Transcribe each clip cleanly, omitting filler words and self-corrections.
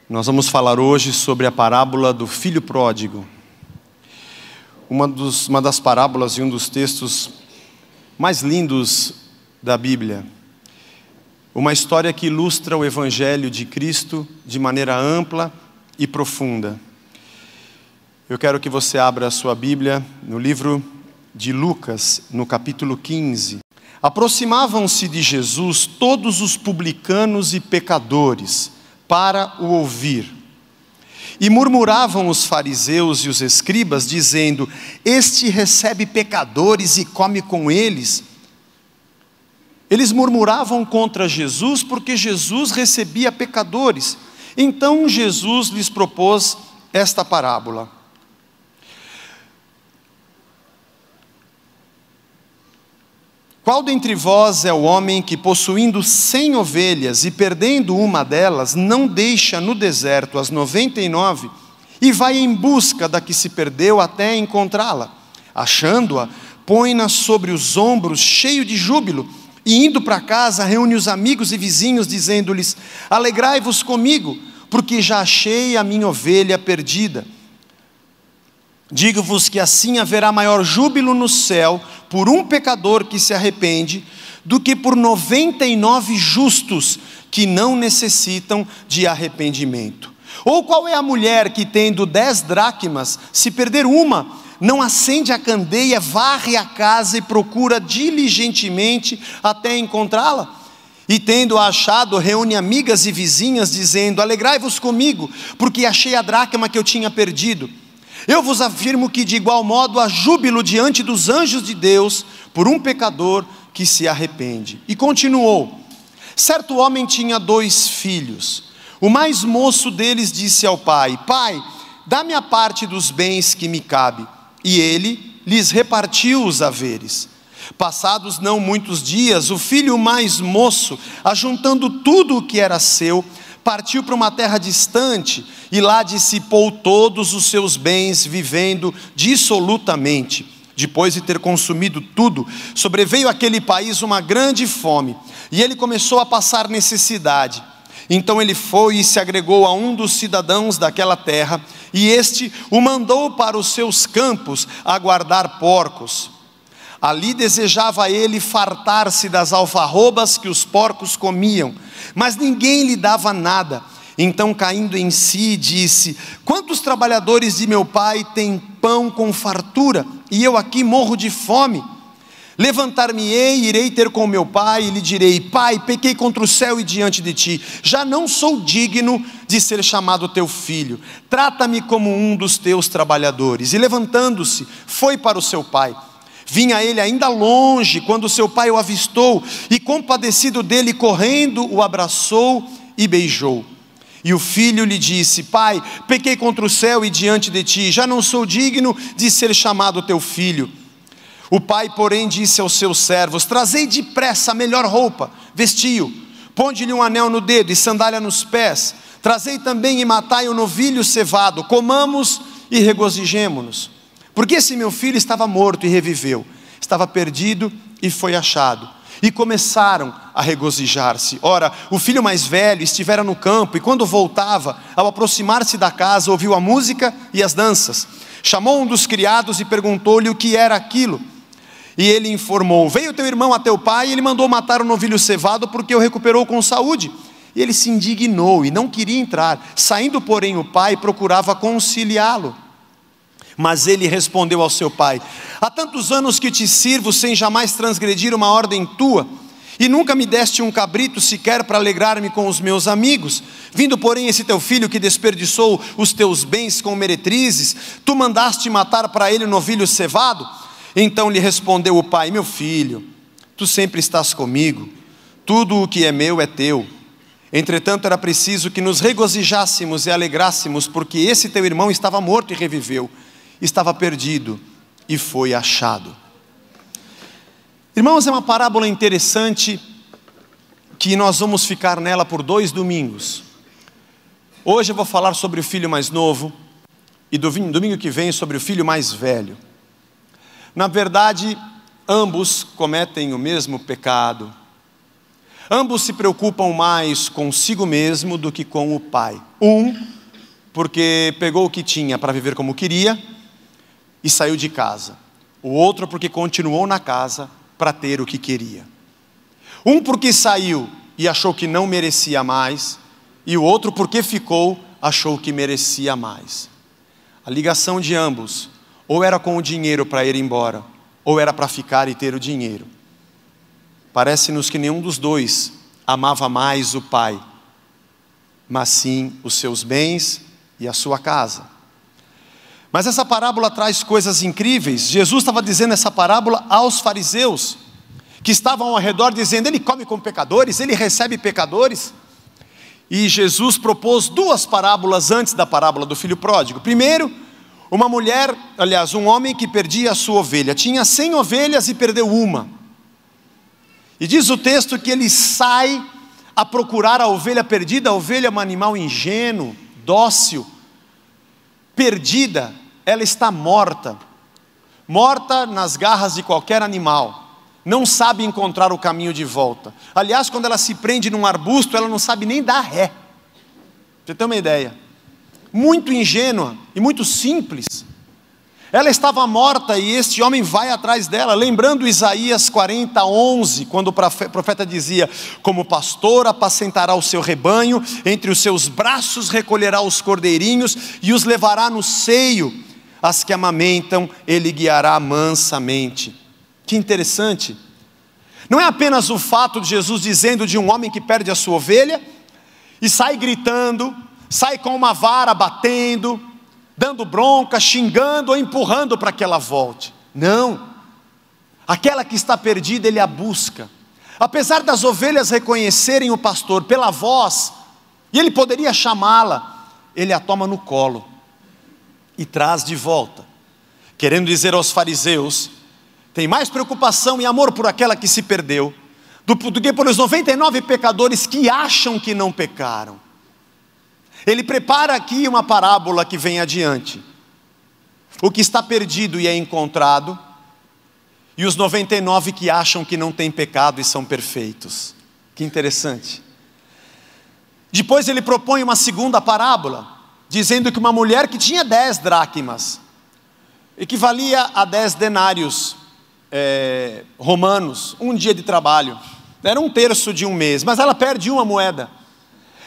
Nós vamos falar hoje sobre a parábola do filho pródigo. Uma das parábolas e um dos textos mais lindos da Bíblia. Uma história que ilustra o Evangelho de Cristo de maneira ampla e profunda. Eu quero que você abra a sua Bíblia no livro de Lucas, no capítulo 15. Aproximavam-se de Jesus todos os publicanos e pecadores para o ouvir. E murmuravam os fariseus e os escribas, dizendo: este recebe pecadores e come com eles. Eles murmuravam contra Jesus porque Jesus recebia pecadores. Então Jesus lhes propôs esta parábola. Qual dentre vós é o homem que, possuindo 100 ovelhas e perdendo uma delas, não deixa no deserto as 99 e vai em busca da que se perdeu até encontrá-la? Achando-a, põe-na sobre os ombros, cheio de júbilo, e indo para casa, reúne os amigos e vizinhos, dizendo-lhes: alegrai-vos comigo, porque já achei a minha ovelha perdida. Digo-vos que assim haverá maior júbilo no céu por um pecador que se arrepende, do que por 99 justos que não necessitam de arrependimento. Ou qual é a mulher que, tendo 10 dracmas, se perder uma, não acende a candeia, varre a casa e procura diligentemente até encontrá-la? E tendo-a achado, reúne amigas e vizinhas, dizendo: alegrai-vos comigo, porque achei a dracma que eu tinha perdido. Eu vos afirmo que de igual modo há júbilo diante dos anjos de Deus por um pecador que se arrepende. E continuou: certo homem tinha 2 filhos. O mais moço deles disse ao pai: pai, dá-me a parte dos bens que me cabe. E ele lhes repartiu os haveres. Passados não muitos dias, o filho mais moço, ajuntando tudo o que era seu, partiu para uma terra distante e lá dissipou todos os seus bens, vivendo dissolutamente. Depois de ter consumido tudo, sobreveio àquele país uma grande fome, e ele começou a passar necessidade. Então ele foi e se agregou a um dos cidadãos daquela terra, e este o mandou para os seus campos a guardar porcos. Ali desejava ele fartar-se das alfarrobas que os porcos comiam, mas ninguém lhe dava nada. Então, caindo em si, disse: quantos trabalhadores de meu pai têm pão com fartura, e eu aqui morro de fome? Levantar-me-ei, irei ter com meu pai, e lhe direi: pai, pequei contra o céu e diante de ti, já não sou digno de ser chamado teu filho, trata-me como um dos teus trabalhadores. E levantando-se, foi para o seu pai. Vinha ele ainda longe, quando seu pai o avistou, e compadecido dele, correndo, o abraçou e beijou. E o filho lhe disse: pai, pequei contra o céu e diante de ti, já não sou digno de ser chamado teu filho. O pai, porém, disse aos seus servos: trazei depressa a melhor roupa, vestiu, ponde-lhe um anel no dedo e sandália nos pés, trazei também e matai o novilho cevado, comamos e regozijemo-nos. Porque esse meu filho estava morto e reviveu, estava perdido e foi achado. E começaram a regozijar-se. Ora, o filho mais velho estivera no campo, e quando voltava, ao aproximar-se da casa, ouviu a música e as danças. Chamou um dos criados e perguntou-lhe o que era aquilo. E ele informou: veio teu irmão a teu pai, e ele mandou matar o novilho cevado, porque o recuperou com saúde. E ele se indignou e não queria entrar. Saindo, porém, o pai procurava conciliá-lo. Mas ele respondeu ao seu pai: há tantos anos que te sirvo sem jamais transgredir uma ordem tua, e nunca me deste um cabrito sequer para alegrar-me com os meus amigos. Vindo, porém, esse teu filho que desperdiçou os teus bens com meretrizes, tu mandaste matar para ele o novilho cevado? Então lhe respondeu o pai: meu filho, tu sempre estás comigo, tudo o que é meu é teu. Entretanto era preciso que nos regozijássemos e alegrássemos, porque esse teu irmão estava morto e reviveu, estava perdido e foi achado. Irmãos, é uma parábola interessante, que nós vamos ficar nela por 2 domingos. Hoje eu vou falar sobre o filho mais novo, e domingo que vem sobre o filho mais velho. Na verdade, ambos cometem o mesmo pecado. Ambos se preocupam mais consigo mesmo do que com o pai. Porque pegou o que tinha para viver como queria e saiu de casa. O outro porque continuou na casa para ter o que queria. Porque saiu e achou que não merecia mais, e o outro porque ficou, achou que merecia mais. A ligação de ambos, ou era com o dinheiro para ir embora, ou era para ficar e ter o dinheiro. Parece-nos que nenhum dos dois amava mais o pai, mas sim os seus bens e a sua casa. Mas essa parábola traz coisas incríveis. Jesus estava dizendo essa parábola aos fariseus, que estavam ao redor dizendo, ele come com pecadores, ele recebe pecadores. E Jesus propôs duas parábolas antes da parábola do filho pródigo. Primeiro, um homem que perdia a sua ovelha. Tinha 100 ovelhas e perdeu uma. E diz o texto que ele sai a procurar a ovelha perdida. A ovelha é um animal ingênuo, dócil, perdida. Ela está morta nas garras de qualquer animal, não sabe encontrar o caminho de volta. Aliás, quando ela se prende num arbusto, ela não sabe nem dar ré. Pra você ter uma ideia, muito ingênua e muito simples. Ela estava morta e este homem vai atrás dela, lembrando Isaías 40:11, quando o profeta dizia, como pastor apacentará o seu rebanho, entre os seus braços recolherá os cordeirinhos e os levará no seio, as que amamentam ele guiará mansamente. Que interessante, não é apenas o fato de Jesus dizendo de um homem que perde a sua ovelha, e sai gritando, sai com uma vara batendo, dando bronca, xingando ou empurrando para que ela volte. Não, aquela que está perdida ele a busca. Apesar das ovelhas reconhecerem o pastor pela voz, e ele poderia chamá-la, ele a toma no colo e traz de volta, querendo dizer aos fariseus, tem mais preocupação e amor por aquela que se perdeu, do que pelos 99 pecadores que acham que não pecaram. Ele prepara aqui uma parábola que vem adiante, o que está perdido e é encontrado, e os 99 que acham que não têm pecado e são perfeitos. Que interessante. Depois ele propõe uma segunda parábola, dizendo que uma mulher que tinha 10 dracmas, equivalia a 10 denários romanos, um dia de trabalho, era 1/3 de um mês, mas ela perde uma moeda.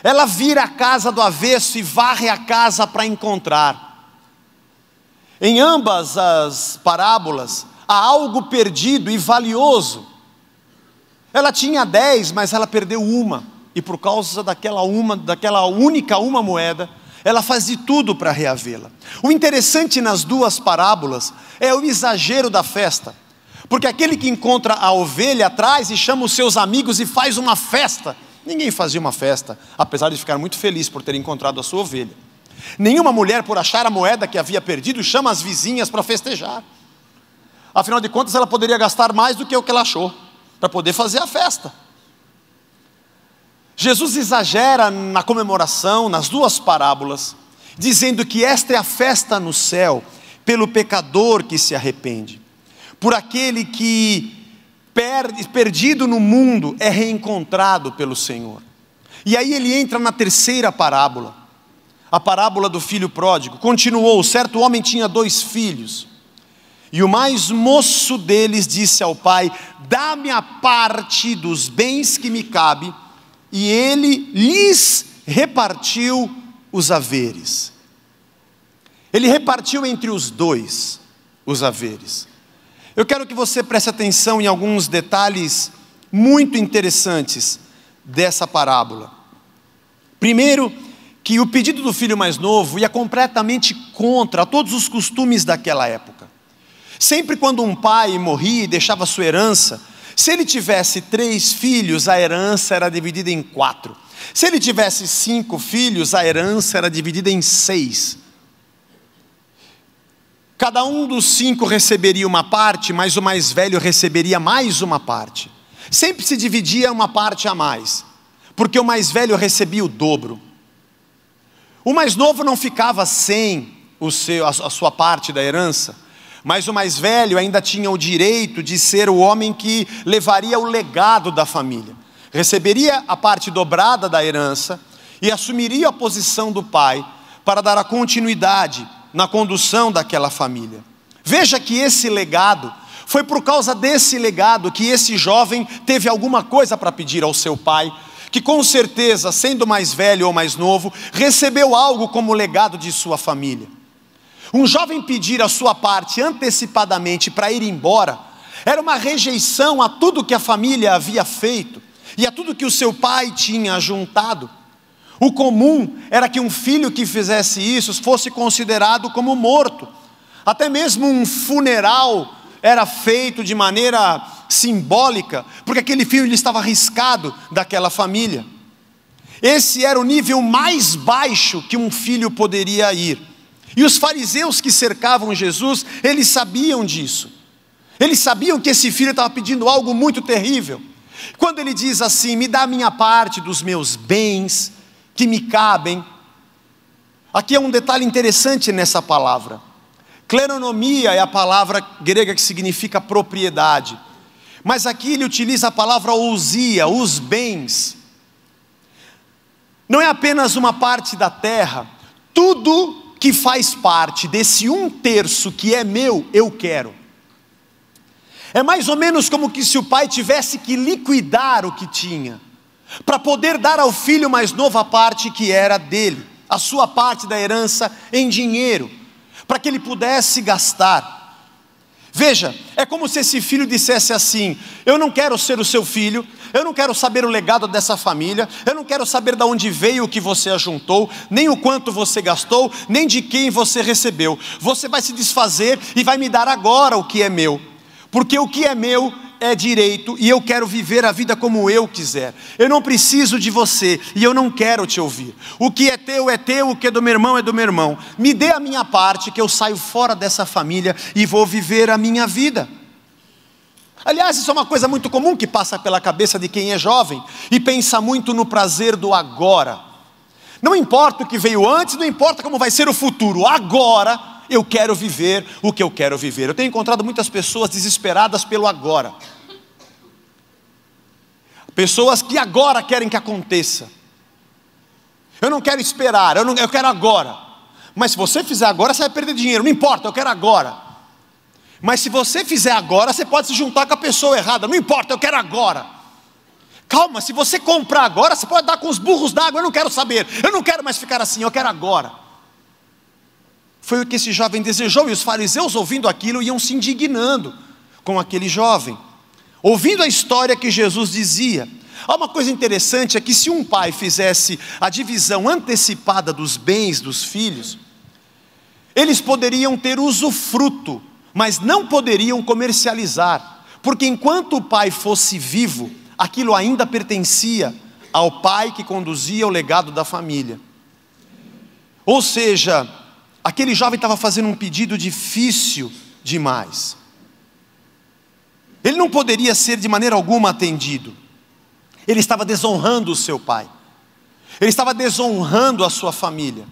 Ela vira a casa do avesso e varre a casa para encontrar. Em ambas as parábolas, há algo perdido e valioso. Ela tinha 10, mas ela perdeu uma, e por causa daquela única moeda, ela faz de tudo para reavê-la. O interessante nas duas parábolas é o exagero da festa, porque aquele que encontra a ovelha traz e chama os seus amigos e faz uma festa. Ninguém fazia uma festa, apesar de ficar muito feliz por ter encontrado a sua ovelha. Nenhuma mulher, por achar a moeda que havia perdido, chama as vizinhas para festejar. Afinal de contas, ela poderia gastar mais do que o que ela achou, para poder fazer a festa. Jesus exagera na comemoração, nas duas parábolas, dizendo que esta é a festa no céu, pelo pecador que se arrepende, por aquele que perdido no mundo é reencontrado pelo Senhor. E aí ele entra na terceira parábola, a parábola do filho pródigo. Continuou, certo homem tinha 2 filhos, e o mais moço deles disse ao pai, dá-me a parte dos bens que me cabe, e ele lhes repartiu os haveres. Ele repartiu entre os 2 os haveres. Eu quero que você preste atenção em alguns detalhes muito interessantes dessa parábola. Primeiro, que o pedido do filho mais novo ia completamente contra todos os costumes daquela época. Sempre quando um pai morria e deixava sua herança, se ele tivesse 3 filhos, a herança era dividida em 4. Se ele tivesse 5 filhos, a herança era dividida em 6. Cada um dos 5 receberia uma parte, mas o mais velho receberia mais uma parte. Sempre se dividia uma parte a mais, porque o mais velho recebia o dobro. O mais novo não ficava sem a sua parte da herança, mas o mais velho ainda tinha o direito de ser o homem que levaria o legado da família. receberia a parte dobrada da herança e assumiria a posição do pai para dar a continuidade na condução daquela família. Veja que esse legado, foi por causa desse legado que esse jovem teve alguma coisa para pedir ao seu pai, que com certeza, sendo mais velho ou mais novo, recebeu algo como legado de sua família. Um jovem pedir a sua parte antecipadamente para ir embora, era uma rejeição a tudo que a família havia feito, e a tudo que o seu pai tinha juntado. O comum era que um filho que fizesse isso fosse considerado como morto. Até mesmo um funeral era feito de maneira simbólica, porque aquele filho estava arriscado daquela família. Esse era o nível mais baixo que um filho poderia ir. E os fariseus que cercavam Jesus, eles sabiam disso. Eles sabiam que esse filho estava pedindo algo muito terrível. Quando ele diz assim: me dá a minha parte dos meus bens que me cabem. Aqui é um detalhe interessante nessa palavra. Kleronomia é a palavra grega que significa propriedade. Mas aqui ele utiliza a palavra ousia, os bens. Não é apenas uma parte da terra. Tudo que faz parte desse 1/3 que é meu, eu quero. É mais ou menos como que se o pai tivesse que liquidar o que tinha, para poder dar ao filho mais novo a parte que era dele, a sua parte da herança em dinheiro, para que ele pudesse gastar. Veja, é como se esse filho dissesse assim: eu não quero ser o seu filho, eu não quero saber o legado dessa família, eu não quero saber de onde veio o que você ajuntou, nem o quanto você gastou, nem de quem você recebeu. Você vai se desfazer e vai me dar agora o que é meu, porque o que é meu é direito e eu quero viver a vida como eu quiser. Eu não preciso de você e eu não quero te ouvir. O que é teu, o que é do meu irmão é do meu irmão. Me dê a minha parte, que eu saio fora dessa família e vou viver a minha vida. Aliás, isso é uma coisa muito comum que passa pela cabeça de quem é jovem e pensa muito no prazer do agora. Não importa o que veio antes, não importa como vai ser o futuro, agora eu quero viver o que eu quero viver. Eu tenho encontrado muitas pessoas desesperadas pelo agora. Pessoas que agora querem que aconteça. Eu não quero esperar, eu quero agora. Mas se você fizer agora, você vai perder dinheiro. Não importa, eu quero agora. Mas se você fizer agora, você pode se juntar com a pessoa errada. Não importa, eu quero agora. Calma, se você comprar agora, você pode dar com os burros d'água. Eu não quero saber, eu não quero mais ficar assim, eu quero agora. Foi o que esse jovem desejou, e os fariseus, ouvindo aquilo, iam se indignando com aquele jovem, ouvindo a história que Jesus dizia. Há uma coisa interessante, é que se um pai fizesse a divisão antecipada dos bens dos filhos, eles poderiam ter usufruto, mas não poderiam comercializar, porque enquanto o pai fosse vivo, aquilo ainda pertencia ao pai que conduzia o legado da família. Ou seja, aquele jovem estava fazendo um pedido difícil demais. Ele não poderia ser de maneira alguma atendido. Ele estava desonrando o seu pai. Ele estava desonrando a sua família.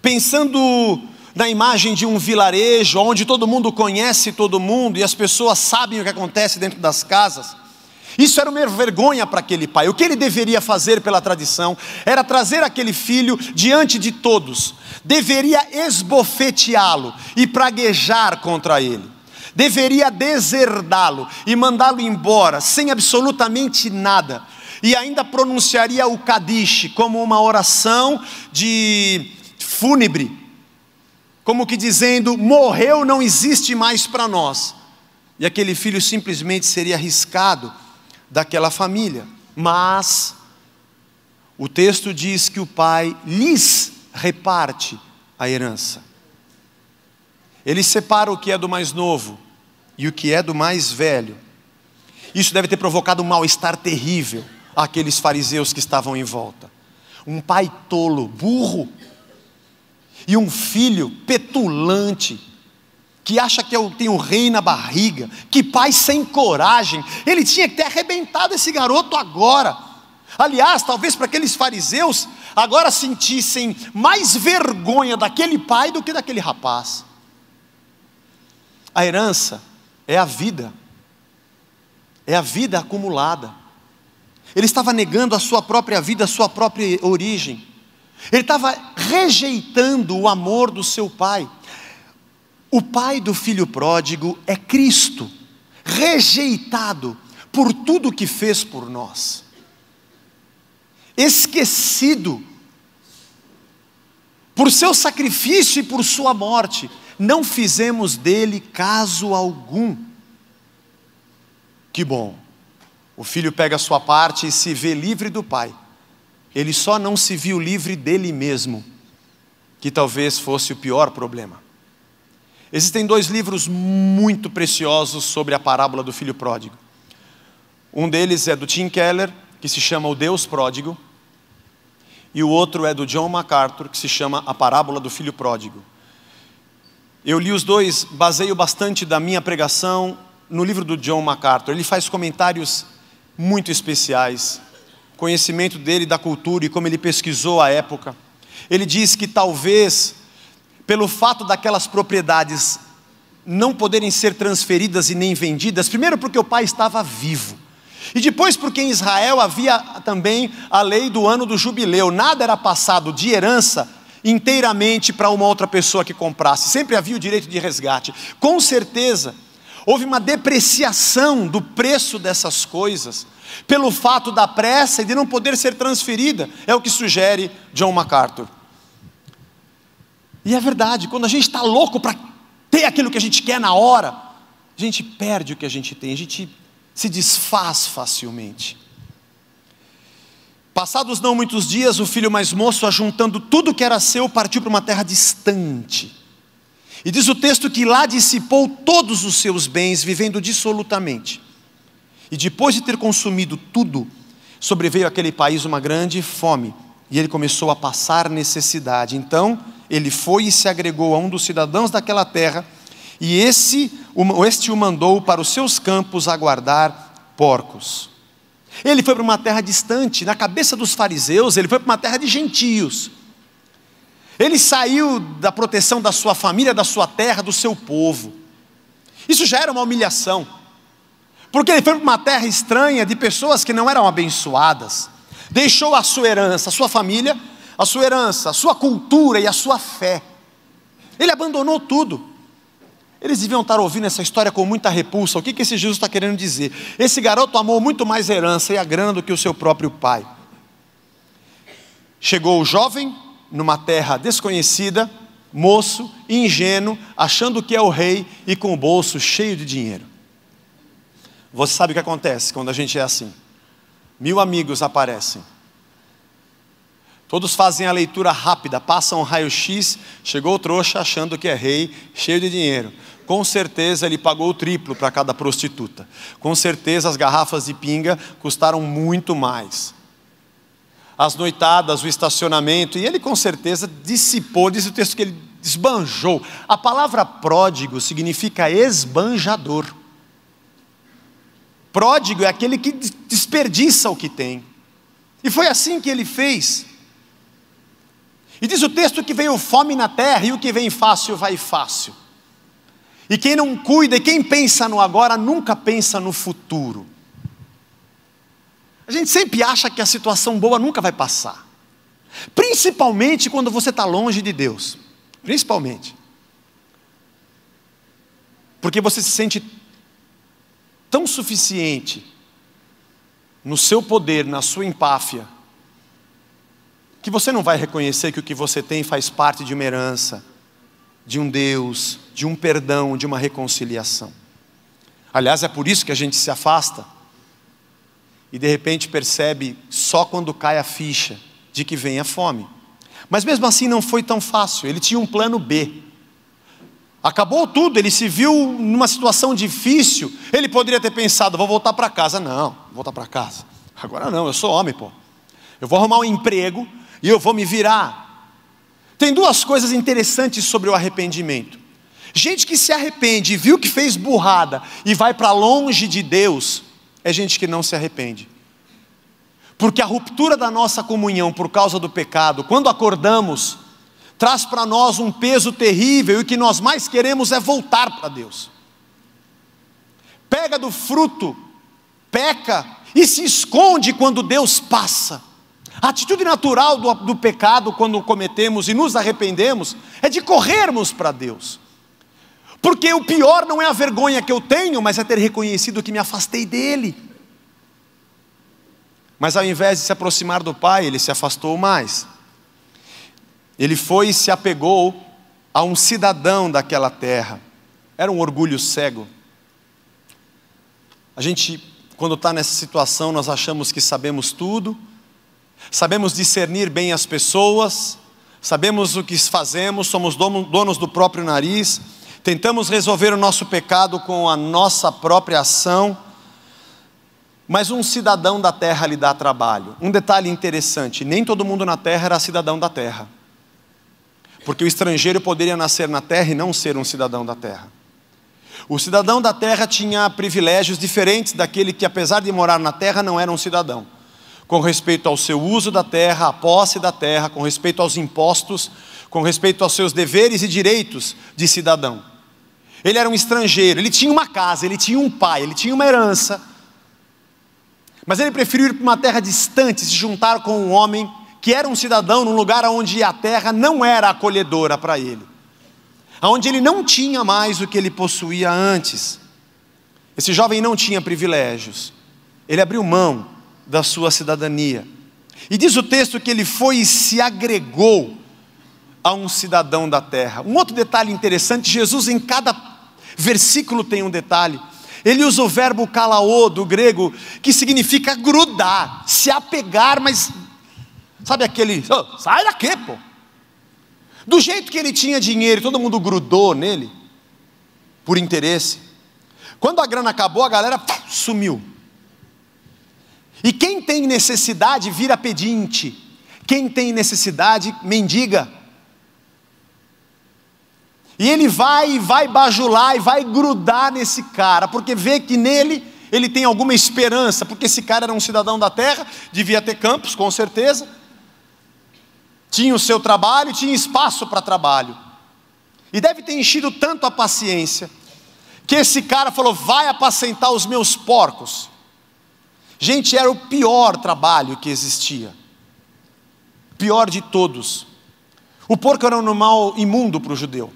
Pensando na imagem de um vilarejo, onde todo mundo conhece todo mundo e as pessoas sabem o que acontece dentro das casas. Isso era uma vergonha para aquele pai. O que ele deveria fazer pela tradição era trazer aquele filho diante de todos. Deveria esbofeteá-lo e praguejar contra ele. Deveria deserdá-lo e mandá-lo embora sem absolutamente nada. E ainda pronunciaria o Kadish como uma oração de fúnebre, como que dizendo: morreu, não existe mais para nós. E aquele filho simplesmente seria arriscado daquela família. Mas o texto diz que o pai lhes reparte a herança. Ele separa o que é do mais novo e o que é do mais velho. Isso deve ter provocado um mal-estar terrível àqueles fariseus que estavam em volta. Um pai tolo, burro, e um filho petulante, que acha que tem o rei na barriga. Que pai sem coragem. Ele tinha que ter arrebentado esse garoto agora. Aliás, talvez para aqueles fariseus agora sentissem mais vergonha daquele pai do que daquele rapaz. A herança é a vida acumulada. Ele estava negando a sua própria vida, a sua própria origem. Ele estava rejeitando o amor do seu pai. O pai do filho pródigo é Cristo, rejeitado por tudo que fez por nós, esquecido por seu sacrifício e por sua morte. Não fizemos dele caso algum. Que bom, o filho pega a sua parte e se vê livre do pai. Ele só não se viu livre dele mesmo, que talvez fosse o pior problema. Existem 2 livros muito preciosos sobre a parábola do filho pródigo. Um deles é do Tim Keller, que se chama O Deus Pródigo, e o outro é do John MacArthur, que se chama A Parábola do Filho Pródigo. Eu li os 2, baseio bastante da minha pregação no livro do John MacArthur. Ele faz comentários muito especiais, conhecimento dele da cultura e como ele pesquisou a época. Ele diz que talvez, pelo fato daquelas propriedades não poderem ser transferidas e nem vendidas, primeiro porque o pai estava vivo, e depois porque em Israel havia também a lei do ano do jubileu. Nada era passado de herança inteiramente para uma outra pessoa que comprasse, sempre havia o direito de resgate. Com certeza houve uma depreciação do preço dessas coisas, pelo fato da pressa e de não poder ser transferida. É o que sugere John MacArthur. E é verdade, quando a gente está louco para ter aquilo que a gente quer na hora, a gente perde o que a gente tem, a gente se desfaz facilmente. Passados não muitos dias, o filho mais moço, ajuntando tudo que era seu, partiu para uma terra distante. E diz o texto que lá dissipou todos os seus bens, vivendo dissolutamente. E depois de ter consumido tudo, sobreveio àquele país uma grande fome, e ele começou a passar necessidade. Então ele foi e se agregou a um dos cidadãos daquela terra, e este o mandou para os seus campos a guardar porcos. Ele foi para uma terra distante. Na cabeça dos fariseus, ele foi para uma terra de gentios. Ele saiu da proteção da sua família, da sua terra, do seu povo. Isso já era uma humilhação, porque ele foi para uma terra estranha, de pessoas que não eram abençoadas. Deixou a sua herança, a sua família, a sua herança, a sua cultura e a sua fé. Ele abandonou tudo. Eles deviam estar ouvindo essa história com muita repulsa. O que esse Jesus está querendo dizer? Esse garoto amou muito mais a herança e a grana do que o seu próprio pai. Chegou o jovem numa terra desconhecida, moço, ingênuo, achando que é o rei e com o bolso cheio de dinheiro. Você sabe o que acontece quando a gente é assim? 1000 amigos aparecem. Todos fazem a leitura rápida, passam um raio-x, chegou o trouxa achando que é rei, cheio de dinheiro. Com certeza ele pagou o triplo para cada prostituta. Com certeza as garrafas de pinga custaram muito mais. As noitadas, o estacionamento, e ele com certeza dissipou, diz o texto que ele esbanjou. A palavra pródigo significa esbanjador. Pródigo é aquele que desperdiça o que tem. E foi assim que ele fez. E diz o texto que veio fome na terra, e o que vem fácil vai fácil. E quem não cuida, e quem pensa no agora, nunca pensa no futuro. A gente sempre acha que a situação boa nunca vai passar. Principalmente quando você está longe de Deus. Principalmente. Porque você se sente tão suficiente no seu poder, na sua empáfia, que você não vai reconhecer que o que você tem faz parte de uma herança, de um Deus, de um perdão, de uma reconciliação. Aliás, é por isso que a gente se afasta e de repente percebe só quando cai a ficha de que vem a fome. Mas mesmo assim não foi tão fácil. Ele tinha um plano B. Acabou tudo, ele se viu numa situação difícil. Ele poderia ter pensado, vou voltar para casa. Não, voltar para casa. Agora não, eu sou homem, pô. Eu vou arrumar um emprego e eu vou me virar. Tem 2 coisas interessantes sobre o arrependimento. Gente que se arrepende e viu que fez burrada e vai para longe de Deus, é gente que não se arrepende. Porque a ruptura da nossa comunhão por causa do pecado, quando acordamos, traz para nós um peso terrível, e o que nós mais queremos é voltar para Deus. Pega do fruto, peca e se esconde quando Deus passa. A atitude natural do pecado, quando cometemos e nos arrependemos, é de corrermos para Deus. Porque o pior não é a vergonha que eu tenho, mas é ter reconhecido que me afastei dEle. Mas ao invés de se aproximar do Pai, ele se afastou mais. Ele foi e se apegou a um cidadão daquela terra. Era um orgulho cego. A gente, quando está nessa situação, nós achamos que sabemos tudo, sabemos discernir bem as pessoas, sabemos o que fazemos, somos donos do próprio nariz, tentamos resolver o nosso pecado com a nossa própria ação, mas um cidadão da terra lhe dá trabalho. Um detalhe interessante, nem todo mundo na terra era cidadão da terra, porque o estrangeiro poderia nascer na terra e não ser um cidadão da terra. O cidadão da terra tinha privilégios diferentes daquele que, apesar de morar na terra, não era um cidadão. Com respeito ao seu uso da terra, à posse da terra, com respeito aos impostos, com respeito aos seus deveres e direitos de cidadão. Ele era um estrangeiro, ele tinha uma casa, ele tinha um pai, ele tinha uma herança, mas ele preferiu ir para uma terra distante, se juntar com um homem que era um cidadão num lugar onde a terra não era acolhedora para ele, onde ele não tinha mais o que ele possuía antes. Esse jovem não tinha privilégios, ele abriu mão da sua cidadania, e diz o texto que ele foi e se agregou a um cidadão da terra. Um outro detalhe interessante, Jesus em cada versículo tem um detalhe. Ele usa o verbo kalao do grego, que significa grudar, se apegar, mas sabe aquele, sai daqui, pô. Do jeito que ele tinha dinheiro, todo mundo grudou nele, por interesse. Quando a grana acabou, a galera sumiu. E quem tem necessidade vira pedinte. Quem tem necessidade, mendiga. E ele vai bajular e vai grudar nesse cara, porque vê que nele ele tem alguma esperança, porque esse cara era um cidadão da terra, devia ter campos, com certeza. Tinha o seu trabalho, tinha espaço para trabalho. E deve ter enchido tanto a paciência, que esse cara falou, vai apacentar os meus porcos. Gente, era o pior trabalho que existia. Pior de todos. O porco era um animal imundo para o judeu.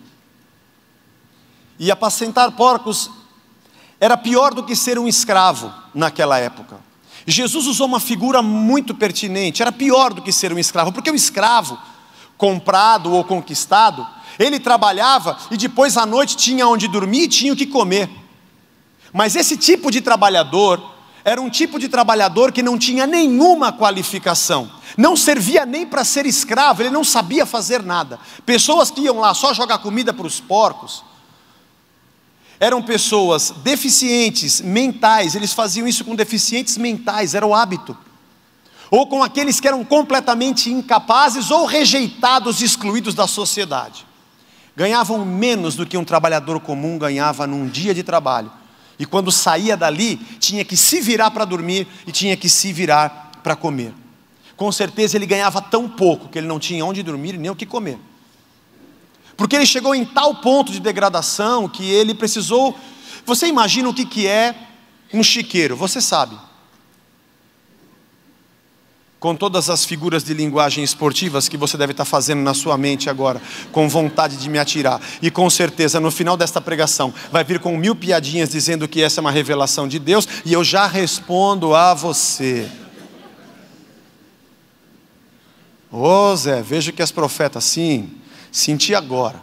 E apacentar porcos era pior do que ser um escravo naquela época. Jesus usou uma figura muito pertinente, era pior do que ser um escravo, porque o escravo, comprado ou conquistado, ele trabalhava e depois à noite tinha onde dormir e tinha o que comer. Mas esse tipo de trabalhador, era um tipo de trabalhador que não tinha nenhuma qualificação, não servia nem para ser escravo, ele não sabia fazer nada. Pessoas que iam lá só jogar comida para os porcos, eram pessoas deficientes mentais, eles faziam isso com deficientes mentais, era o hábito. Ou com aqueles que eram completamente incapazes ou rejeitados, excluídos da sociedade. Ganhavam menos do que um trabalhador comum ganhava num dia de trabalho. E quando saía dali, tinha que se virar para dormir e tinha que se virar para comer. Com certeza ele ganhava tão pouco que ele não tinha onde dormir e nem o que comer. Porque ele chegou em tal ponto de degradação que ele precisou... Você imagina o que é um chiqueiro, você sabe. Com todas as figuras de linguagem esportivas que você deve estar fazendo na sua mente agora, com vontade de me atirar. E com certeza no final desta pregação vai vir com 1000 piadinhas dizendo que essa é uma revelação de Deus. E eu já respondo a você. Ô Zé, vejo que és profeta. Sim, senti agora.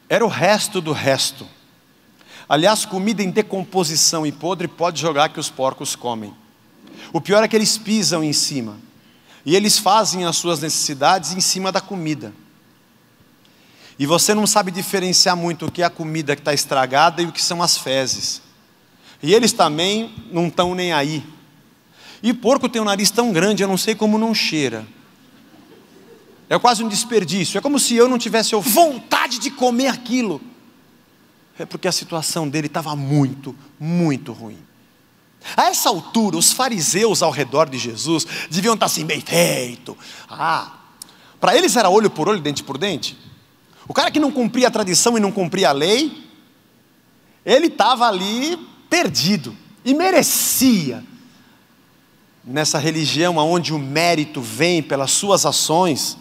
Era o resto do resto. Aliás, comida em decomposição e podre pode jogar que os porcos comem. O pior é que eles pisam em cima. E eles fazem as suas necessidades em cima da comida. E você não sabe diferenciar muito o que é a comida que está estragada e o que são as fezes. E eles também não estão nem aí. E o porco tem um nariz tão grande, eu não sei como não cheira. É quase um desperdício. É como se eu não tivesse vontade de comer aquilo. É porque a situação dele estava muito, muito ruim. A essa altura, os fariseus ao redor de Jesus deviam estar assim, bem feito. Para eles era olho por olho, dente por dente. O cara que não cumpria a tradição e não cumpria a lei, Ele estava ali perdido e merecia. Nessa religião onde o mérito vem pelas suas ações,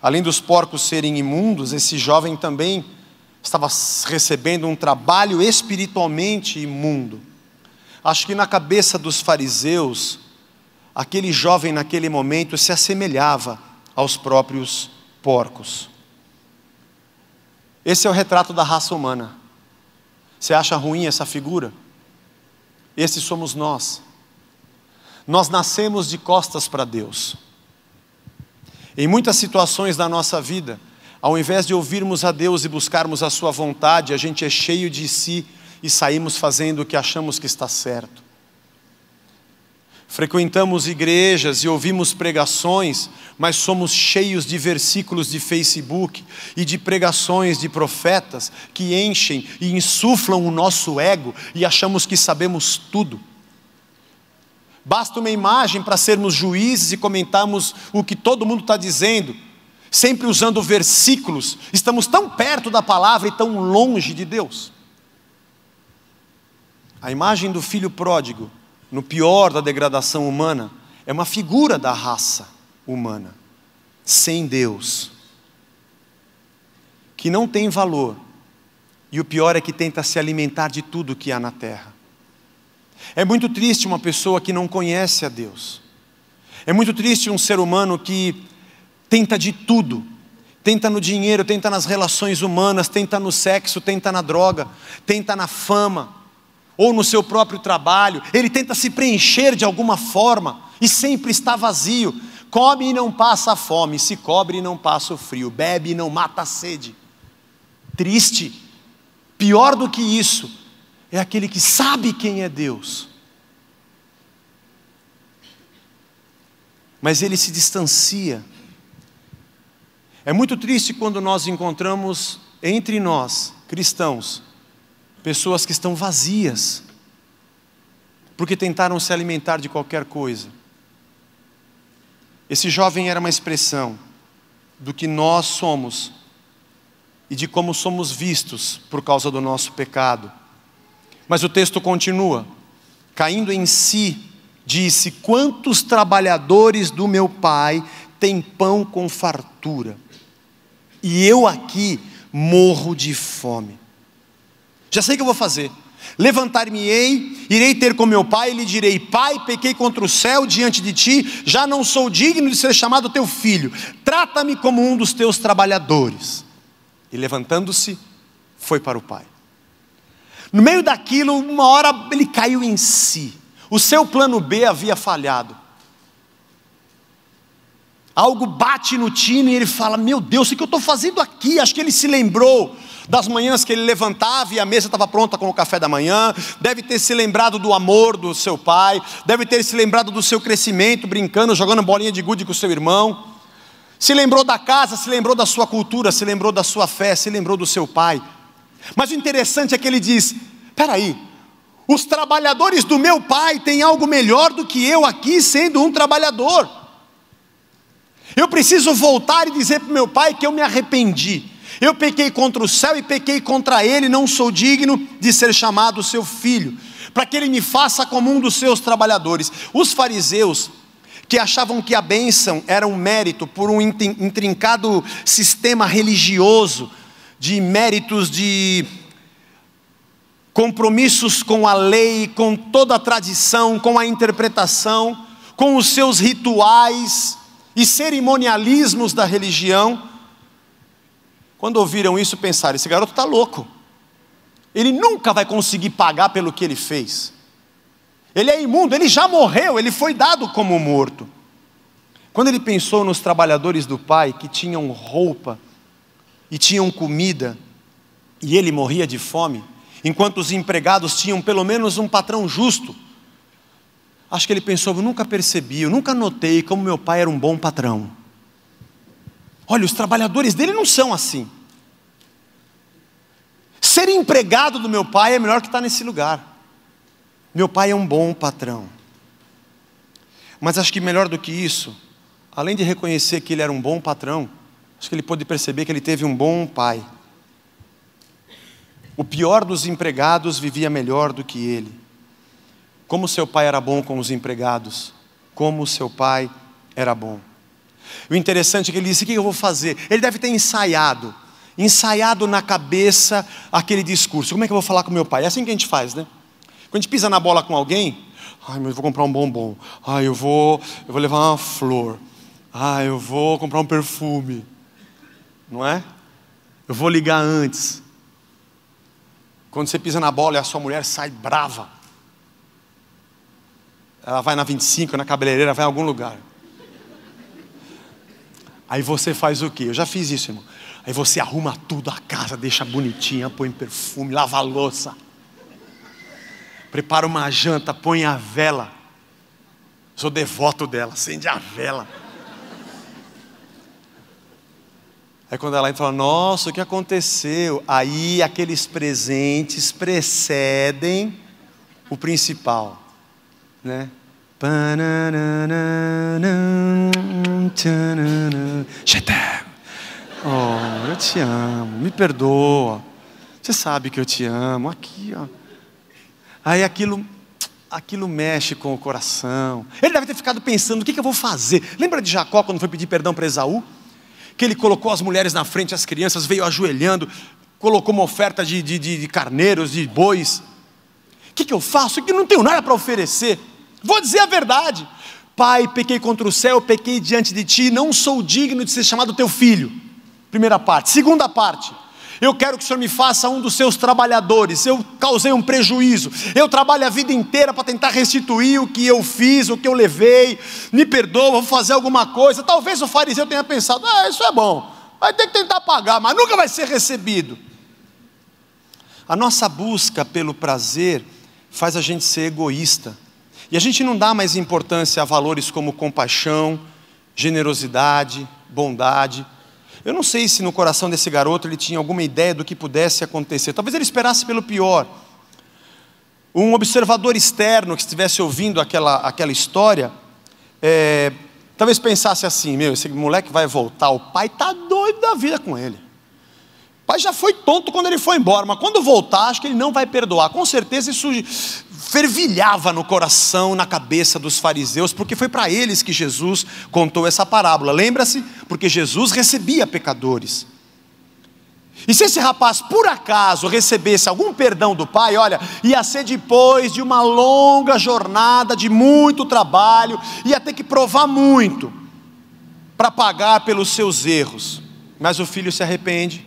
além dos porcos serem imundos, esse jovem também estava recebendo um trabalho espiritualmente imundo. Acho que na cabeça dos fariseus, aquele jovem naquele momento se assemelhava aos próprios porcos. Esse é o retrato da raça humana. Você acha ruim essa figura? Esse somos nós. Nós nascemos de costas para Deus. Em muitas situações da nossa vida, ao invés de ouvirmos a Deus e buscarmos a sua vontade, a gente é cheio de si e saímos fazendo o que achamos que está certo. Frequentamos igrejas e ouvimos pregações, mas somos cheios de versículos de Facebook e de pregações de profetas que enchem e insuflam o nosso ego e achamos que sabemos tudo. Basta uma imagem para sermos juízes e comentarmos o que todo mundo está dizendo, sempre usando versículos. Estamos tão perto da palavra e tão longe de Deus. A imagem do filho pródigo, no pior da degradação humana, é uma figura da raça humana, sem Deus, que não tem valor, e o pior é que tenta se alimentar de tudo que há na terra. É muito triste uma pessoa que não conhece a Deus. É muito triste um ser humano que tenta de tudo, tenta no dinheiro, tenta nas relações humanas, tenta no sexo, tenta na droga, tenta na fama, ou no seu próprio trabalho. Ele tenta se preencher de alguma forma e sempre está vazio. Come e não passa a fome, se cobre e não passa o frio, bebe e não mata a sede. Triste. Pior do que isso é aquele que sabe quem é Deus, mas ele se distancia. É muito triste quando nós encontramos entre nós, cristãos, pessoas que estão vazias, porque tentaram se alimentar de qualquer coisa. Esse jovem era uma expressão do que nós somos e de como somos vistos por causa do nosso pecado. Mas o texto continua, caindo em si, disse: quantos trabalhadores do meu pai têm pão com fartura, e eu aqui morro de fome. Já sei o que eu vou fazer. Levantar-me-ei, irei ter com meu pai e lhe direi: pai, pequei contra o céu diante de ti, já não sou digno de ser chamado teu filho, trata-me como um dos teus trabalhadores. E levantando-se, foi para o pai. No meio daquilo, uma hora ele caiu em si. O seu plano B havia falhado. Algo bate no tino e ele fala: meu Deus, o que eu estou fazendo aqui? Acho que ele se lembrou das manhãs que ele levantava e a mesa estava pronta com o café da manhã. Deve ter se lembrado do amor do seu pai. Deve ter se lembrado do seu crescimento, brincando, jogando bolinha de gude com o seu irmão. Se lembrou da casa, se lembrou da sua cultura, se lembrou da sua fé, se lembrou do seu pai. Mas o interessante é que ele diz: peraí, os trabalhadores do meu pai têm algo melhor do que eu aqui sendo um trabalhador. Eu preciso voltar e dizer para o meu pai que eu me arrependi. Eu pequei contra o céu e pequei contra ele, não sou digno de ser chamado seu filho, para que ele me faça como um dos seus trabalhadores. Os fariseus, que achavam que a bênção era um mérito por um intrincado sistema religioso, de méritos, de compromissos com a lei, com toda a tradição, com a interpretação, com os seus rituais e cerimonialismos da religião, quando ouviram isso pensaram: esse garoto está louco, ele nunca vai conseguir pagar pelo que ele fez, ele é imundo, ele já morreu, ele foi dado como morto. Quando ele pensou nos trabalhadores do pai que tinham roupa e tinham comida, e ele morria de fome, enquanto os empregados tinham pelo menos um patrão justo, acho que ele pensou: eu nunca percebi, eu nunca notei como meu pai era um bom patrão. Olha, os trabalhadores dele não são assim. Ser empregado do meu pai é melhor que estar nesse lugar. Meu pai é um bom patrão. Mas acho que melhor do que isso, além de reconhecer que ele era um bom patrão, acho que ele pôde perceber que ele teve um bom pai. O pior dos empregados vivia melhor do que ele. Como seu pai era bom com os empregados. Como seu pai era bom. O interessante é que ele disse: o que eu vou fazer? Ele deve ter ensaiado na cabeça aquele discurso. Como é que eu vou falar com meu pai? É assim que a gente faz, né? Quando a gente pisa na bola com alguém: ai, mas eu vou comprar um bombom. Ai, eu vou levar uma flor. Ai, eu vou comprar um perfume. Não é? Eu vou ligar antes. Quando você pisa na bola e a sua mulher sai brava, ela vai na 25, na cabeleireira, vai em algum lugar. Aí você faz o quê? Eu já fiz isso, irmão. Aí você arruma tudo, a casa, deixa bonitinha, põe perfume, lava a louça, prepara uma janta, põe a vela. Sou devoto dela, acende a vela. Aí quando ela entra, fala: nossa, o que aconteceu? Aí aqueles presentes precedem o principal, né? Oh, eu te amo, me perdoa. Você sabe que eu te amo. Aqui, ó. Aí aquilo mexe com o coração. Ele deve ter ficado pensando: o que eu vou fazer? Lembra de Jacó quando foi pedir perdão para Esaú? Que ele colocou as mulheres na frente, as crianças, veio ajoelhando, colocou uma oferta de carneiros, de bois. O que eu faço? Que não tenho nada para oferecer. Vou dizer a verdade: pai, pequei contra o céu, pequei diante de ti, não sou digno de ser chamado teu filho. Primeira parte. Segunda parte: eu quero que o Senhor me faça um dos seus trabalhadores. Eu causei um prejuízo, eu trabalho a vida inteira para tentar restituir o que eu fiz, o que eu levei. Me perdoa, vou fazer alguma coisa. Talvez o fariseu tenha pensado: isso é bom, vai ter que tentar pagar, mas nunca vai ser recebido. A nossa busca pelo prazer faz a gente ser egoísta, e a gente não dá mais importância a valores como compaixão, generosidade, bondade. Eu não sei se no coração desse garoto ele tinha alguma ideia do que pudesse acontecer. Talvez ele esperasse pelo pior. Um observador externo que estivesse ouvindo aquela história, talvez pensasse assim: esse moleque vai voltar, o pai está doido da vida com ele. O pai já foi tonto quando ele foi embora, mas quando voltar, acho que ele não vai perdoar. Com certeza isso fervilhava no coração, na cabeça dos fariseus, porque foi para eles que Jesus contou essa parábola. Lembra-se? Porque Jesus recebia pecadores. E se esse rapaz por acaso recebesse algum perdão do pai, olha, ia ser depois de uma longa jornada, de muito trabalho, ia ter que provar muito para pagar pelos seus erros. Mas o filho se arrepende,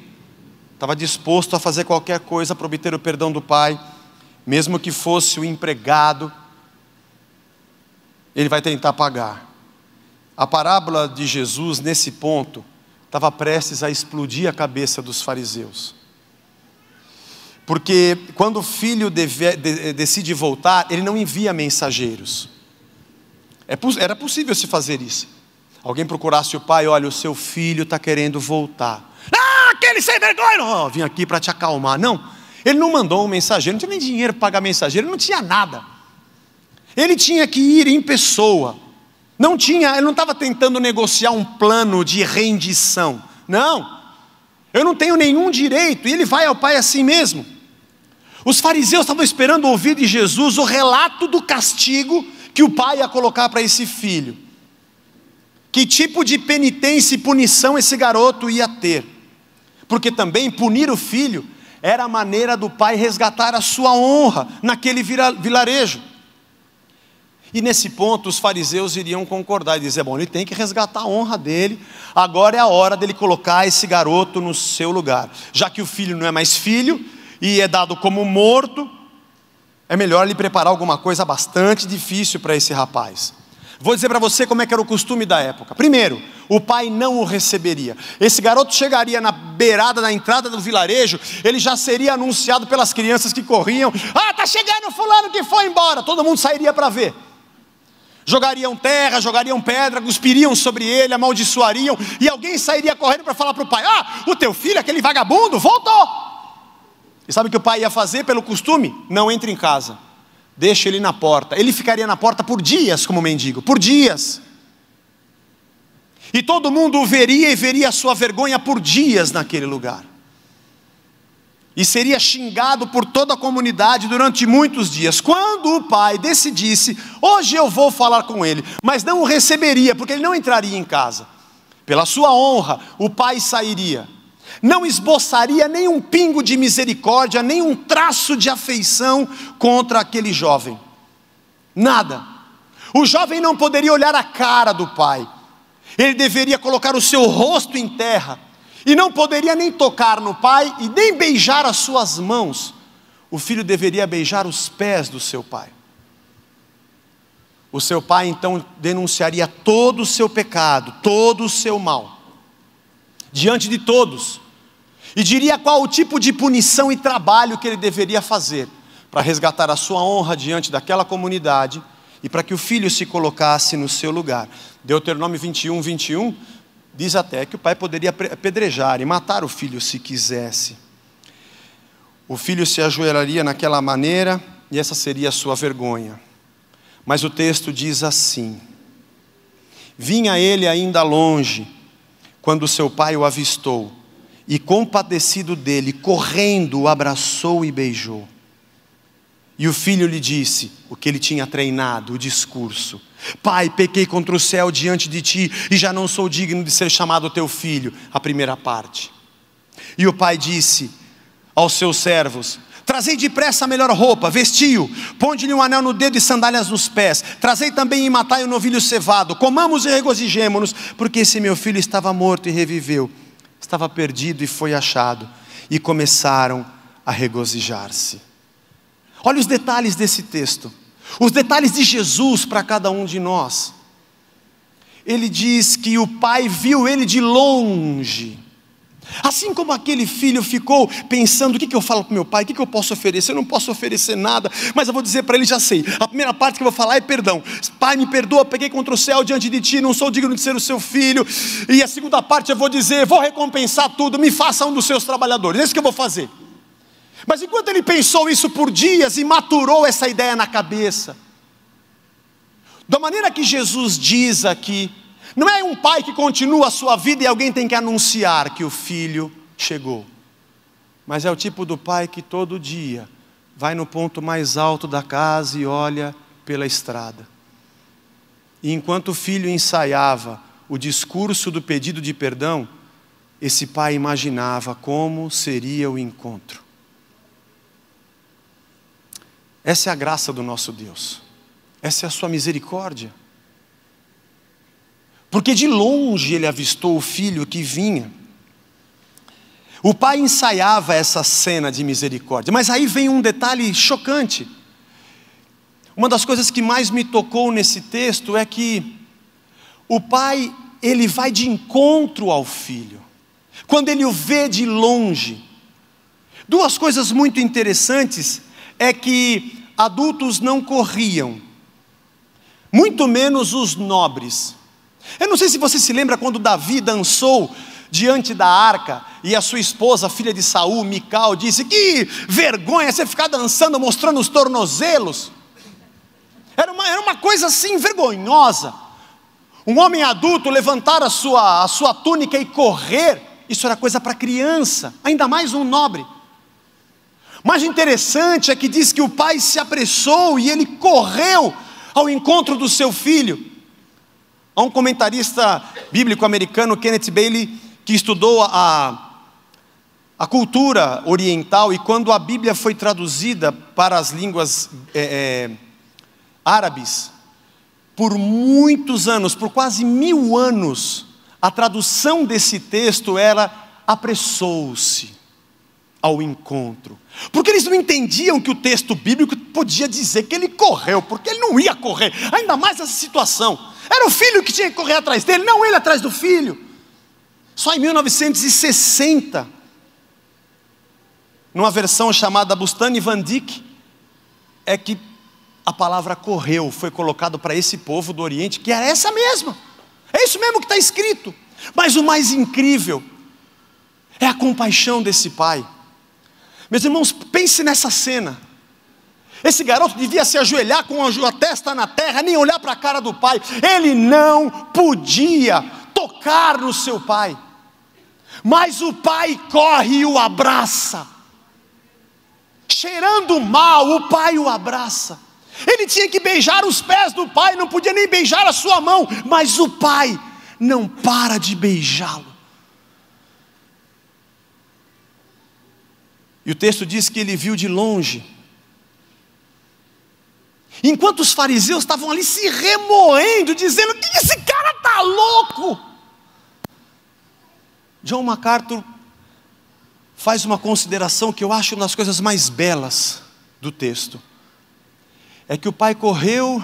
estava disposto a fazer qualquer coisa para obter o perdão do pai. Mesmo que fosse o empregado, ele vai tentar pagar. A parábola de Jesus, nesse ponto, estava prestes a explodir a cabeça dos fariseus. Porque quando o filho decide voltar, ele não envia mensageiros. Era possível se fazer isso. Alguém procurasse o pai: olha, o seu filho está querendo voltar. Aquele sem vergonha! Não, vim aqui para te acalmar. Não. Ele não mandou um mensageiro, não tinha nem dinheiro para pagar mensageiro, não tinha nada. Ele tinha que ir em pessoa. Ele não estava tentando negociar um plano de rendição. Não, eu não tenho nenhum direito. E ele vai ao pai assim mesmo. Os fariseus estavam esperando ouvir de Jesus o relato do castigo que o pai ia colocar para esse filho. Que tipo de penitência e punição esse garoto ia ter. Porque também punir o filho era a maneira do pai resgatar a sua honra naquele vilarejo. E nesse ponto os fariseus iriam concordar e dizer: bom, ele tem que resgatar a honra dele, agora é a hora dele colocar esse garoto no seu lugar. Já que o filho não é mais filho e é dado como morto, é melhor ele preparar alguma coisa bastante difícil para esse rapaz. Vou dizer para você como é que era o costume da época. Primeiro, o pai não o receberia. Esse garoto chegaria na beirada, na entrada do vilarejo, ele já seria anunciado pelas crianças que corriam: está chegando fulano que foi embora. Todo mundo sairia para ver. Jogariam terra, jogariam pedra, cuspiriam sobre ele, amaldiçoariam, e alguém sairia correndo para falar para o pai: o teu filho, aquele vagabundo, voltou. E sabe o que o pai ia fazer pelo costume? Não entre em casa, deixa ele na porta. Ele ficaria na porta por dias como mendigo, por dias. E todo mundo o veria e veria a sua vergonha por dias naquele lugar. e seria xingado por toda a comunidade durante muitos dias. Quando o pai decidisse, hoje eu vou falar com ele, mas não o receberia, porque ele não entraria em casa. Pela sua honra, o pai sairia. Não esboçaria nem um pingo de misericórdia, nem um traço de afeição contra aquele jovem. Nada. O jovem não poderia olhar a cara do pai. Ele deveria colocar o seu rosto em terra. E não poderia nem tocar no pai e nem beijar as suas mãos. O filho deveria beijar os pés do seu pai. O seu pai então denunciaria todo o seu pecado, todo o seu mal, diante de todos. E diria qual o tipo de punição e trabalho que ele deveria fazer para resgatar a sua honra diante daquela comunidade e para que o filho se colocasse no seu lugar. Deuteronômio 21, 21 diz até que o pai poderia apedrejar e matar o filho se quisesse. O filho se ajoelharia naquela maneira e essa seria a sua vergonha. Mas o texto diz assim: vinha ele ainda longe, quando seu pai o avistou, e compadecido dele, correndo, o abraçou e beijou. E o filho lhe disse o que ele tinha treinado, o discurso: pai, pequei contra o céu diante de ti, e já não sou digno de ser chamado teu filho. A primeira parte. E o pai disse aos seus servos: trazei depressa a melhor roupa, vestiu, ponde-lhe um anel no dedo e sandálias nos pés, trazei também e matai o novilho cevado, comamos e regozijemo-nos, porque esse meu filho estava morto e reviveu, estava perdido e foi achado. E começaram a regozijar-se. Olha os detalhes desse texto, os detalhes de Jesus para cada um de nós. Ele diz que o pai viu ele de longe. Assim como aquele filho ficou pensando: o que eu falo para meu pai, o que eu posso oferecer? Eu não posso oferecer nada, mas eu vou dizer para ele, já sei. A primeira parte que eu vou falar é perdão. Pai, me perdoa, peguei contra o céu diante de ti, não sou digno de ser o seu filho. E a segunda parte eu vou dizer: vou recompensar tudo, me faça um dos seus trabalhadores. É isso que eu vou fazer. Mas enquanto ele pensou isso por dias e maturou essa ideia na cabeça, da maneira que Jesus diz aqui, não é um pai que continua a sua vida e alguém tem que anunciar que o filho chegou. Mas é o tipo do pai que todo dia vai no ponto mais alto da casa e olha pela estrada. E enquanto o filho ensaiava o discurso do pedido de perdão, esse pai imaginava como seria o encontro. Essa é a graça do nosso Deus. Essa é a sua misericórdia. Porque de longe ele avistou o filho que vinha. O pai ensaiava essa cena de misericórdia. Mas aí vem um detalhe chocante. Uma das coisas que mais me tocou nesse texto é que o pai, ele vai de encontro ao filho. Quando ele o vê de longe. Duas coisas muito interessantes é que adultos não corriam, muito menos os nobres. Eu não sei se você se lembra quando Davi dançou diante da arca e a sua esposa, filha de Saul, Mical, disse: que vergonha você ficar dançando mostrando os tornozelos. Era uma coisa assim vergonhosa. Um homem adulto levantar a sua túnica e correr, isso era coisa para criança, ainda mais um nobre. Mas interessante é que diz que o pai se apressou e ele correu ao encontro do seu filho. Há um comentarista bíblico americano, Kenneth Bailey, que estudou a cultura oriental, e quando a Bíblia foi traduzida para as línguas árabes, por muitos anos, por quase 1000 anos, a tradução desse texto era: apressou-se ao encontro. Porque eles não entendiam que o texto bíblico podia dizer que ele correu, porque ele não ia correr, ainda mais nessa situação. Era o filho que tinha que correr atrás dele, não ele atrás do filho. Só em 1960, numa versão chamada Bustani Van Dyck, é que a palavra correu foi colocado para esse povo do Oriente, que era essa mesma. É isso mesmo que está escrito. Mas o mais incrível é a compaixão desse pai. Meus irmãos, pense nessa cena. Esse garoto devia se ajoelhar com a testa na terra, nem olhar para a cara do pai. Ele não podia tocar no seu pai. Mas o pai corre e o abraça. cheirando mal, o pai o abraça. Ele tinha que beijar os pés do pai, não podia nem beijar a sua mão, mas o pai não para de beijá-lo. E o texto diz que ele viu de longe. Enquanto os fariseus estavam ali se remoendo, dizendo: que esse cara está louco? John MacArthur faz uma consideração que eu acho uma das coisas mais belas do texto. É que o pai correu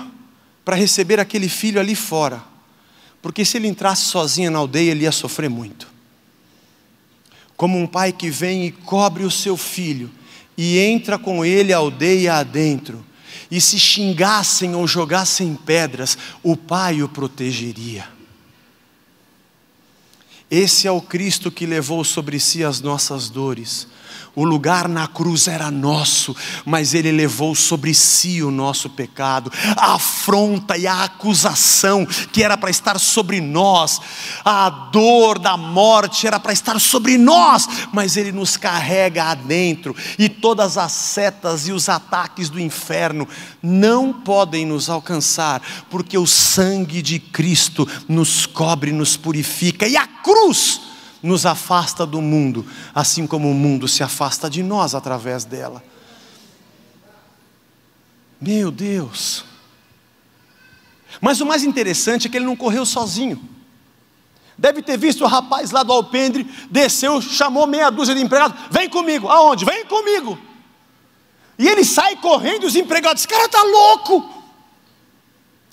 para receber aquele filho ali fora, porque se ele entrasse sozinho na aldeia, ele ia sofrer muito. Como um pai que vem e cobre o seu filho, e entra com ele a aldeia adentro, e se xingassem ou jogassem pedras, o pai o protegeria. Esse é o Cristo que levou sobre si as nossas dores. O lugar na cruz era nosso, mas Ele levou sobre si o nosso pecado. A afronta e a acusação que era para estar sobre nós, a dor da morte era para estar sobre nós, mas Ele nos carrega adentro. E todas as setas e os ataques do inferno não podem nos alcançar, porque o sangue de Cristo nos cobre, nos purifica. E a cruz nos afasta do mundo, assim como o mundo se afasta de nós através dela. Meu Deus! Mas o mais interessante é que ele não correu sozinho. Deve ter visto o rapaz lá do alpendre, desceu, chamou meia dúzia de empregados: vem comigo. Aonde? Vem comigo. E ele sai correndo, os empregados: esse cara está louco.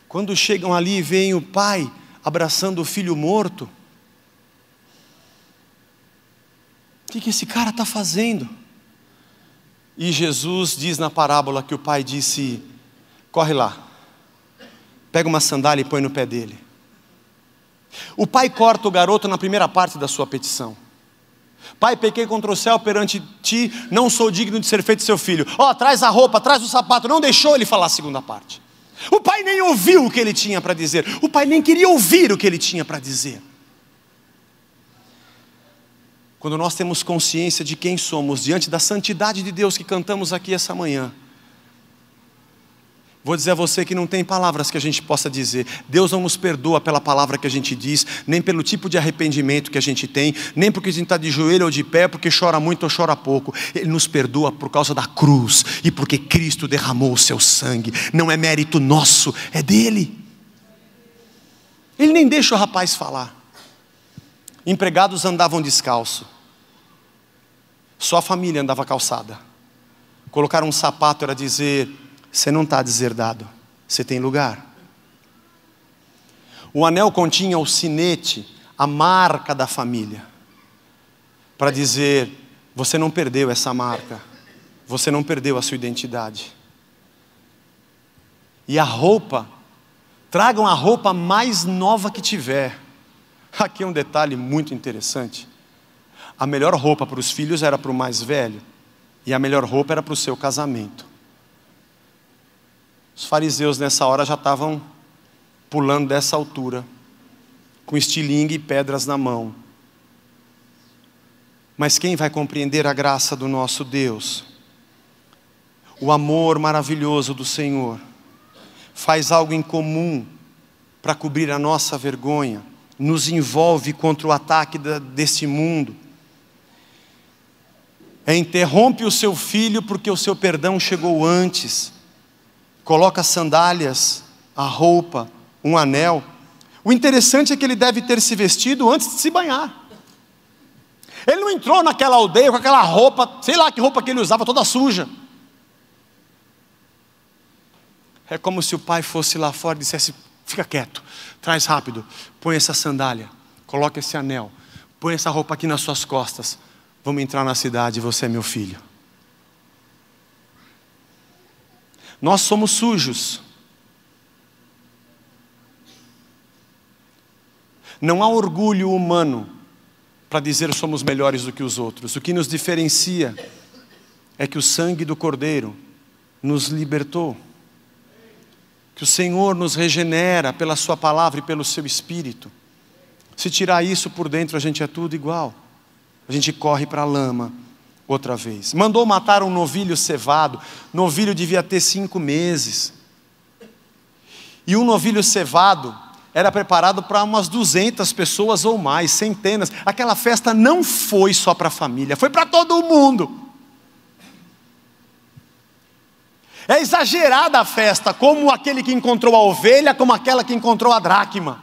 Quando chegam ali e veem o pai abraçando o filho morto: o que esse cara está fazendo? E Jesus diz na parábola que o pai disse: corre lá, pega uma sandália e põe no pé dele. O pai corta o garoto na primeira parte da sua petição. Pai, pequei contra o céu perante ti, não sou digno de ser feito seu filho. Traz a roupa, traz o sapato. Não deixou ele falar a segunda parte. O pai nem ouviu o que ele tinha para dizer. O pai nem queria ouvir o que ele tinha para dizer. Quando nós temos consciência de quem somos, diante da santidade de Deus que cantamos aqui essa manhã, vou dizer a você que não tem palavras que a gente possa dizer. Deus não nos perdoa pela palavra que a gente diz, nem pelo tipo de arrependimento que a gente tem, nem porque a gente está de joelho ou de pé, porque chora muito ou chora pouco. Ele nos perdoa por causa da cruz, e porque Cristo derramou o seu sangue. Não é mérito nosso, é dele. Ele nem deixa o rapaz falar. Empregados andavam descalço, só a família andava calçada. Colocar um sapato era dizer: você não está deserdado, você tem lugar. O anel continha o sinete, a marca da família, para dizer: você não perdeu essa marca, você não perdeu a sua identidade. E a roupa, tragam a roupa mais nova que tiver. Aqui é um detalhe muito interessante. A melhor roupa para os filhos era para o mais velho, e a melhor roupa era para o seu casamento. Os fariseus nessa hora já estavam pulando dessa altura, com estilingue e pedras na mão. Mas quem vai compreender a graça do nosso Deus, o amor maravilhoso do Senhor, faz algo em comum para cobrir a nossa vergonha, nos envolve contra o ataque desse mundo. Interrompe o seu filho porque o seu perdão chegou antes. Coloca sandálias, a roupa, um anel. O interessante é que ele deve ter se vestido antes de se banhar. Ele não entrou naquela aldeia com aquela roupa, sei lá que roupa que ele usava, toda suja. É como se o pai fosse lá fora e dissesse: fica quieto, traz rápido, põe essa sandália, coloca esse anel, põe essa roupa aqui nas suas costas, vamos entrar na cidade, você é meu filho. Nós somos sujos. Não há orgulho humano para dizer somos melhores do que os outros. O que nos diferencia é que o sangue do Cordeiro nos libertou, que o Senhor nos regenera pela sua palavra e pelo seu Espírito. Se tirar isso por dentro, a gente é tudo igual. A gente corre para a lama, outra vez. Mandou matar um novilho cevado. Novilho devia ter 5 meses. E um novilho cevado era preparado para umas 200 pessoas ou mais, centenas. Aquela festa não foi só para a família, foi para todo mundo. É exagerada a festa, como aquele que encontrou a ovelha, como aquela que encontrou a dracma.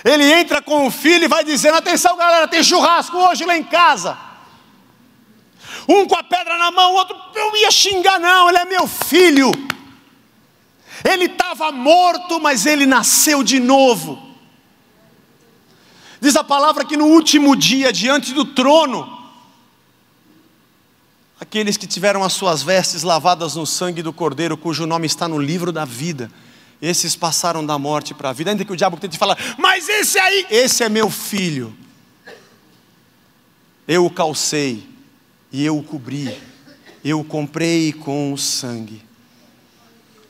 Ele entra com o filho e vai dizendo: atenção galera, tem churrasco hoje lá em casa. Um com a pedra na mão, o outro, eu ia xingar não, ele é meu filho. Ele estava morto, mas ele nasceu de novo. Diz a palavra que no último dia, diante do trono, aqueles que tiveram as suas vestes lavadas no sangue do Cordeiro, cujo nome está no livro da vida, esses passaram da morte para a vida. Ainda que o diabo tente falar: mas esse aí, esse é meu filho. Eu o calcei, e eu o cobri, eu o comprei com o sangue.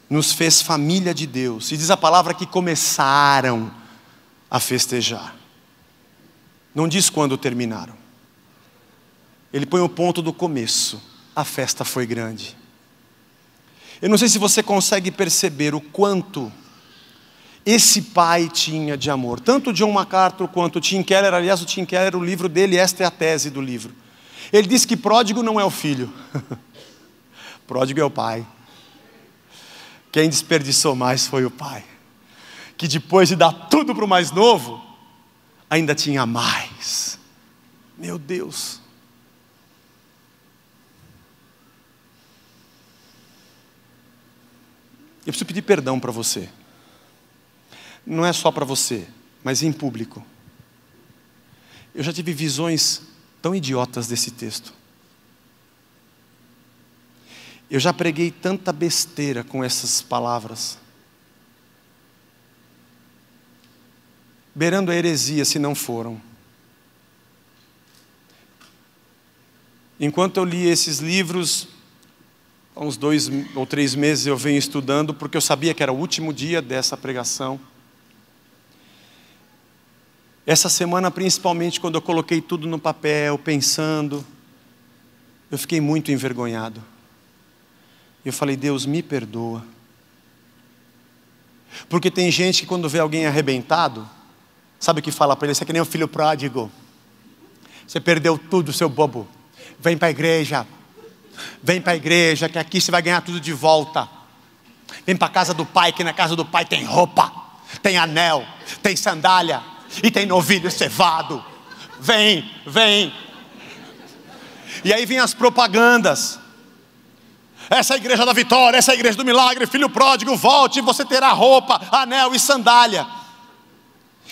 Nos fez família de Deus. E diz a palavra que começaram a festejar. Não diz quando terminaram. Ele põe o ponto do começo. A festa foi grande. Eu não sei se você consegue perceber o quanto esse pai tinha de amor. Tanto John MacArthur quanto o Tim Keller. Aliás, o Tim Keller, o livro dele, esta é a tese do livro. Ele diz que pródigo não é o filho. Pródigo é o pai. Quem desperdiçou mais foi o pai, que depois de dar tudo para o mais novo, ainda tinha mais. Meu Deus. Eu preciso pedir perdão para você. Não é só para você, mas em público. Eu já tive visões tão idiotas desse texto. Eu já preguei tanta besteira com essas palavras, beirando a heresia se não foram. Enquanto eu li esses livros, há uns 2 ou 3 meses eu venho estudando, porque eu sabia que era o último dia dessa pregação. Essa semana, principalmente, quando eu coloquei tudo no papel, pensando, eu fiquei muito envergonhado. Eu falei: Deus, me perdoa. Porque tem gente que quando vê alguém arrebentado, sabe o que fala para ele? Você é que nem o filho pródigo. Você perdeu tudo, seu bobo. Vem para a igreja. Vem para a igreja, que aqui você vai ganhar tudo de volta. Vem para a casa do pai, que na casa do pai tem roupa, tem anel, tem sandália e tem novilho cevado. Vem, vem. E aí vem as propagandas. Essa é a igreja da vitória, essa é a igreja do milagre, filho pródigo, volte, você terá roupa, anel e sandália.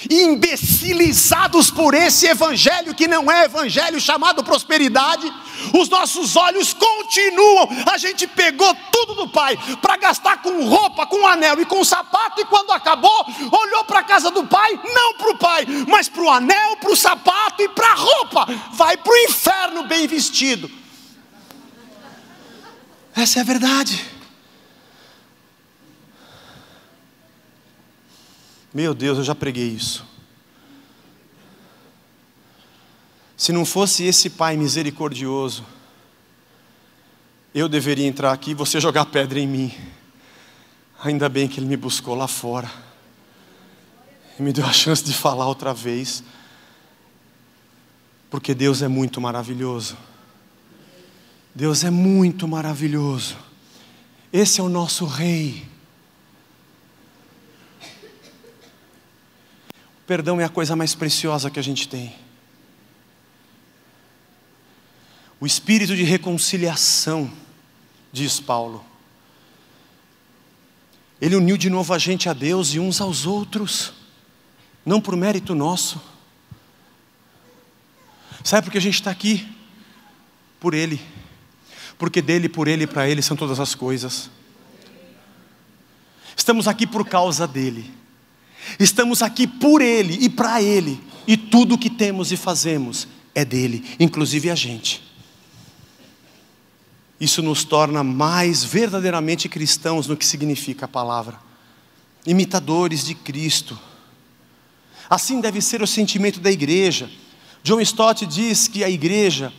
Imbecilizados por esse evangelho que não é evangelho, chamado prosperidade, os nossos olhos continuam. A gente pegou tudo do pai para gastar com roupa, com anel e com sapato, e quando acabou, olhou para a casa do pai, não para o pai, mas para o anel, para o sapato e para a roupa. Vai para o inferno bem vestido. Essa é a verdade. Meu Deus, eu já preguei isso. Se não fosse esse pai misericordioso, eu deveria entrar aqui e você jogar pedra em mim. Ainda bem que ele me buscou lá fora e me deu a chance de falar outra vez, porque Deus é muito maravilhoso. Deus é muito maravilhoso. Esse é o nosso rei. O perdão é a coisa mais preciosa que a gente tem. O espírito de reconciliação, diz Paulo. Ele uniu de novo a gente a Deus e uns aos outros, não por mérito nosso. Sabe por que a gente está aqui? Por Ele. Porque dele, por Ele e para Ele são todas as coisas. Estamos aqui por causa dEle. Estamos aqui por Ele e para Ele. E tudo o que temos e fazemos é dEle, inclusive a gente. Isso nos torna mais verdadeiramente cristãos no que significa a palavra. Imitadores de Cristo. Assim deve ser o sentimento da igreja. John Stott diz que a igreja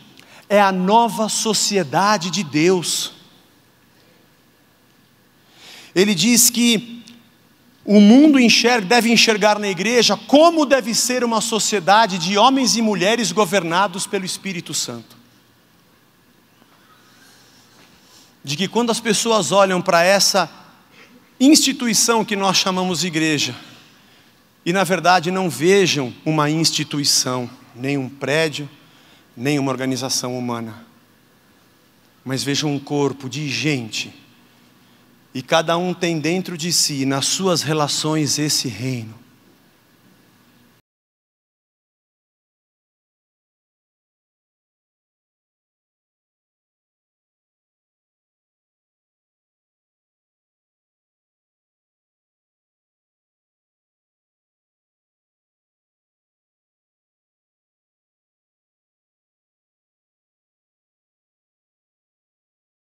é a nova sociedade de Deus. Ele diz que o mundo deve enxergar na igreja como deve ser uma sociedade de homens e mulheres governados pelo Espírito Santo. De que quando as pessoas olham para essa instituição que nós chamamos igreja, e na verdade não vejam uma instituição, nem um prédio, nem uma organização humana, mas vejam um corpo de gente, e cada um tem dentro de si, nas suas relações, esse reino.